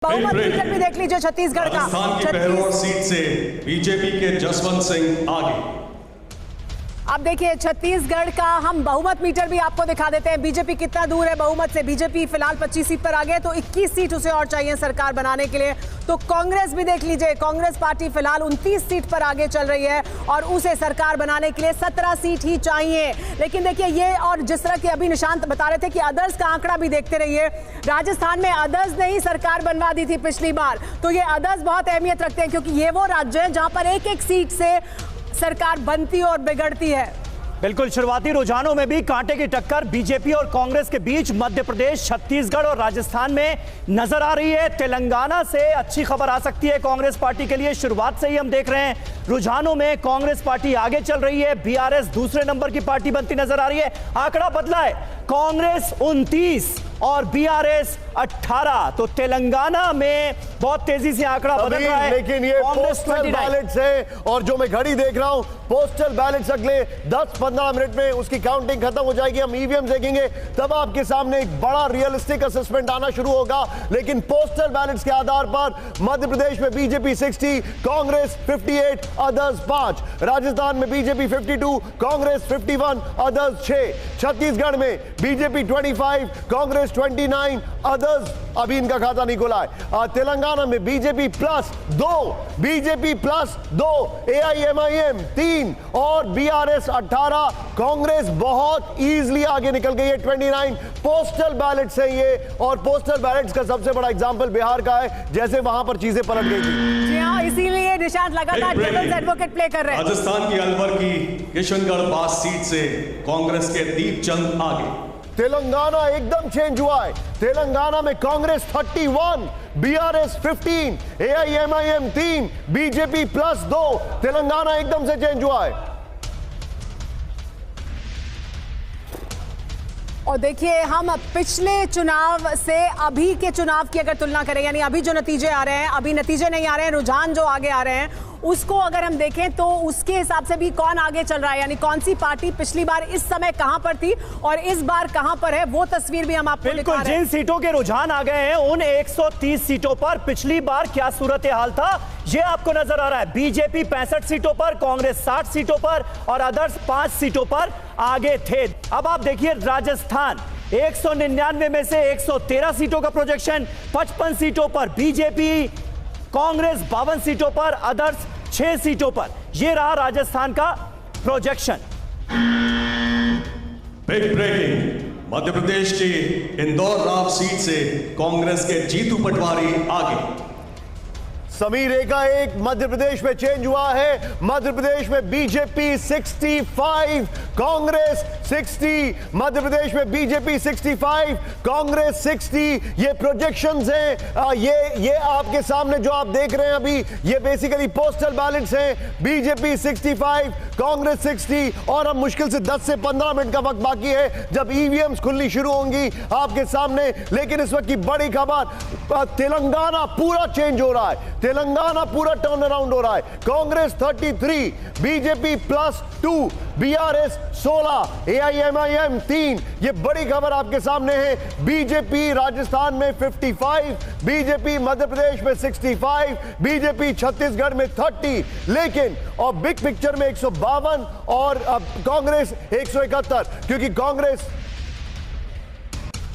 बहुमत मीटर भी देख लीजिए छत्तीसगढ़ का। राजस्थान की बहरौर सीट से बीजेपी के जसवंत सिंह आगे। अब देखिए छत्तीसगढ़ का हम बहुमत मीटर भी आपको दिखा देते हैं। बीजेपी कितना दूर है बहुमत से। बीजेपी फिलहाल 25 सीट पर आ गए, तो 21 सीट उसे और चाहिए सरकार बनाने के लिए। तो कांग्रेस भी देख लीजिए, कांग्रेस पार्टी फिलहाल 29 सीट पर आगे चल रही है और उसे सरकार बनाने के लिए 17 सीट ही चाहिए। लेकिन देखिए ये, और जिस तरह की अभी निशांत बता रहे थे कि अदर्स का आंकड़ा भी देखते रहिए। राजस्थान में अदर्स ने ही सरकार बनवा दी थी पिछली बार, तो ये अदर्स बहुत अहमियत रखते हैं क्योंकि ये वो राज्य है जहां पर एक एक सीट से सरकार बनती और बिगड़ती है। बिल्कुल, शुरुआती रुझानों में भी कांटे की टक्कर बीजेपी और कांग्रेस के बीच मध्य प्रदेश, छत्तीसगढ़ और राजस्थान में नजर आ रही है। तेलंगाना से अच्छी खबर आ सकती है कांग्रेस पार्टी के लिए। शुरुआत से ही हम देख रहे हैं रुझानों में कांग्रेस पार्टी आगे चल रही है, बीआरएस दूसरे नंबर की पार्टी बनती नजर आ रही है। आंकड़ा बदला है, कांग्रेस 29 और बीआरएस 18। तो तेलंगाना में बहुत तेजी से आंकड़ा बदल रहा है। लेकिन ये पोस्टल बैलेट्स है और जो मैं घड़ी देख रहा हूं, पोस्टल बैलेट्स अगले 10-15 मिनट में उसकी काउंटिंग खत्म हो जाएगी। हम ईवीएम देखेंगे तब आपके सामने एक बड़ा रियलिस्टिक असेसमेंट आना शुरू होगा। लेकिन पोस्टल बैलेट्स के आधार पर मध्य प्रदेश में बीजेपी 60, कांग्रेस 58, अदर्स 5। राजस्थान में बीजेपी 52, कांग्रेस 51, अदर्स 6। छत्तीसगढ़ में बीजेपी 25, कांग्रेस 29, अदर्स अभी इनका खाता नहीं खुला है। तेलंगाना में बीजेपी +2, बीजेपी +2, एआईएमआईएम 3 और बीआरएस 18। कांग्रेस बहुत इजीली आगे निकल गई है, 29। पोस्टल बैलेट्स है ये, और पोस्टल बैलेट्स का सबसे बड़ा एग्जांपल बिहार का है, जैसे वहां पर चीजें पलट गई थी। जी हां, इसीलिए निशांत लगातार डेविल्स एडवोकेट प्ले कर रहे हैं। राजस्थान की अलवर की किशनगढ़ पास सीट से कांग्रेस के दीपचंद आगे। तेलंगाना एकदम चेंज हुआ है। तेलंगाना में Congress 31, BRS 15, AIMIM 3, BJP +2। Telangana एकदम से चेंज हुआ है। और देखिए हम पिछले चुनाव से अभी के चुनाव की अगर तुलना करें, यानी अभी जो नतीजे आ रहे हैं, अभी नतीजे नहीं आ रहे हैं, रुझान जो आगे आ रहे हैं, उसको अगर हम देखें तो उसके हिसाब से भी कौन आगे चल रहा है, यानी कौन सी पार्टी पिछली बार इस समय कहां पर थी और इस बार कहां पर है, वो तस्वीर भी हम आपको दिखा रहे हैं। जिन सीटों के रुझान आ गए हैं उन 130 सीटों पर पिछली बार क्या सूरत हाल था ये आपको नजर आ रहा है। बीजेपी 65 सीटों पर, कांग्रेस 60 सीटों पर और अदर्स 5 सीटों पर आगे थे। अब आप देखिए राजस्थान 199 में से 113 सीटों का प्रोजेक्शन, 55 सीटों पर बीजेपी, कांग्रेस 52 सीटों पर, अदर्स 6 सीटों पर। यह रहा राजस्थान का projection. Big breaking, Madhya Pradesh की इंदौर राव सीट से कांग्रेस के जीतू पटवारी आगे। समीर एकाएक मध्य प्रदेश में चेंज हुआ है। मध्य प्रदेश में बीजेपी 65, कांग्रेस 60। मध्य प्रदेश में बीजेपी 65, कांग्रेस 60। ये प्रोजेक्शंस हैं। ये आपके सामने जो आप देख रहे हैं अभी, ये बेसिकली पोस्टल बैलेट्स हैं। बीजेपी 65, कांग्रेस 60 और अब मुश्किल से 10 से 15 मिनट का वक्त बाकी है जब ईवीएम्स खुलनी शुरू होंगी आपके सामने। लेकिन इस वक्त की बड़ी खबर, तेलंगाना पूरा चेंज हो रहा है। तेलंगाना पूरा टर्न अराउंड हो रहा है। Congress 33, BJP +2, BRS 16, AIMIM 3। ये बड़ी खबर आपके सामने है। बीजेपी राजस्थान में 55, बीजेपी मध्य प्रदेश में 65, बीजेपी छत्तीसगढ़ में 30। लेकिन और बिग पिक्चर में 152 और कांग्रेस 171, क्योंकि कांग्रेस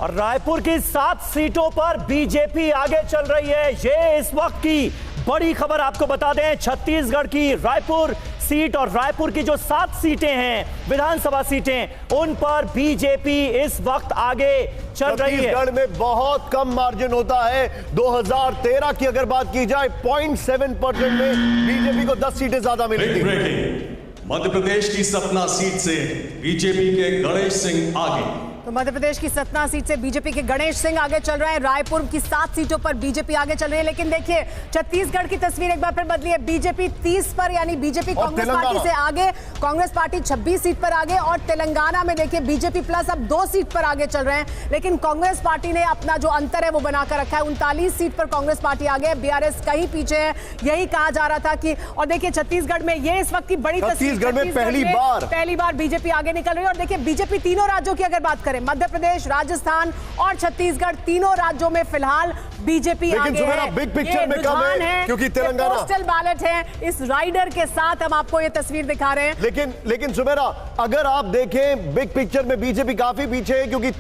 और रायपुर की 7 सीटों पर बीजेपी आगे चल रही है। ये इस वक्त की बड़ी खबर आपको बता दें। छत्तीसगढ़ की रायपुर सीट और रायपुर की जो 7 सीटें हैं विधानसभा सीटें, उन पर बीजेपी इस वक्त आगे चल रही है। छत्तीसगढ़ में बहुत कम मार्जिन होता है। 2013 की अगर बात की जाए 0.7% में बीजेपी को 10 सीटें ज्यादा मिली थी। मध्य प्रदेश की सतना सीट से बीजेपी के गणेश सिंह आगे। तो मध्य प्रदेश की सतना सीट से बीजेपी के गणेश सिंह आगे चल रहे हैं। रायपुर की 7 सीटों पर बीजेपी आगे चल रही है। लेकिन देखिए छत्तीसगढ़ की तस्वीर एक बार फिर बदली है। बीजेपी 30 पर, यानी बीजेपी कांग्रेस पार्टी से आगे, कांग्रेस पार्टी 26 सीट पर आगे। और तेलंगाना में देखिए बीजेपी प्लस अब 2 सीट पर आगे चल रहे हैं। लेकिन कांग्रेस पार्टी ने अपना जो अंतर है वो बनाकर रखा है। 39 सीट पर कांग्रेस पार्टी आगे, बीआरएस कहीं पीछे है, यही कहा जा रहा था कि। और देखिए छत्तीसगढ़ में ये इस वक्त की बड़ी तस्वीर, छत्तीसगढ़ में पहली बार बीजेपी आगे निकल रही है। और देखिए बीजेपी तीनों राज्यों की अगर बात करें, करें। मध्य प्रदेश, राजस्थान और छत्तीसगढ़ तीनों राज्यों में फिलहाल बीजेपी आगे है। बिग पिक्चर में कम है क्योंकि तेलंगाना पोस्टल बैलेट है। इस राइडर के साथ हम आपको ये तस्वीर दिखा रहे हैं। लेकिन सुमेरा, अगर आप देखें बिग पिक्चर में बीजेपी काफी पीछे है क्योंकि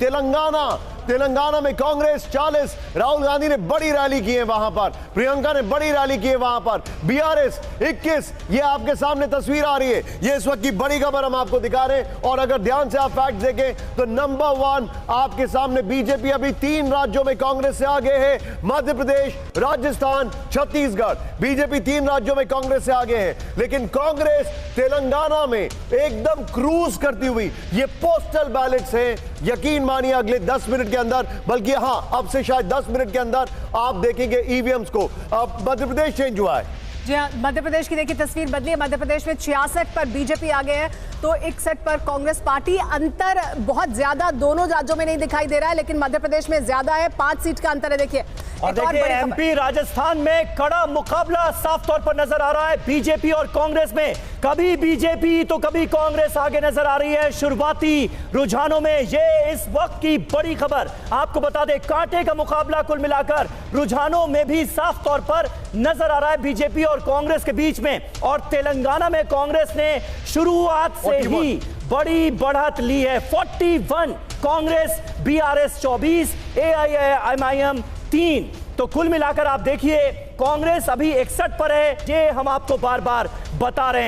तेलंगाना में कांग्रेस 40, राहुल गांधी ने बड़ी रैली की है वहां पर, प्रियंका ने बड़ी रैली की है वहां पर, बीआरएस 21। ये आपके सामने तस्वीर आ रही है, ये इस वक्त की बड़ी खबर हम आपको दिखा रहे हैं। और अगर ध्यान से आप फैक्ट देखें तो नंबर 1 आपके सामने बीजेपी अभी 3 राज्यों में कांग्रेस से आगे है, मध्य प्रदेश, राजस्थान, छत्तीसगढ़। बीजेपी 3 राज्यों में कांग्रेस से आगे है, लेकिन कांग्रेस तेलंगाना में एकदम क्रूज करती हुई, ये पोस्टल बैलेट्स हैं। यकीन मानिए अगले 10 मिनट के अंदर, बल्कि हां अब से शायद 10 मिनट के अंदर आप देखेंगे ईवीएम्स को। अब मध्य प्रदेश चेंज हुआ है। जी हाँ, मध्य प्रदेश की देखिए तस्वीर बदली है। मध्य प्रदेश में 66 पर बीजेपी आगे है तो 61 पर कांग्रेस पार्टी। अंतर बहुत ज्यादा दोनों राज्यों में नहीं दिखाई दे रहा है, लेकिन मध्य प्रदेश में ज्यादा है। 5 सीट का अंतर है। देखिए और देखिए एमपी राजस्थान में कड़ा मुकाबला साफ तौर पर नजर आ रहा है बीजेपी और कांग्रेस में। कभी बीजेपी तो कभी कांग्रेस आगे नजर आ रही है शुरुआती रुझानों में। ये इस वक्त की बड़ी खबर आपको बता दें, कांटे का मुकाबला कुल मिलाकर रुझानों में भी साफ तौर पर नजर आ रहा है बीजेपी और कांग्रेस के बीच में। और तेलंगाना में कांग्रेस ने शुरुआत से ही बड़ी बढ़त ली है। 41 कांग्रेस, बीआरएस 24, एआईएमआईएम 3। तो कुल मिलाकर आप देखिए कांग्रेस अभी 61 पर है। ये हम आपको बार बार बता रहे हैं।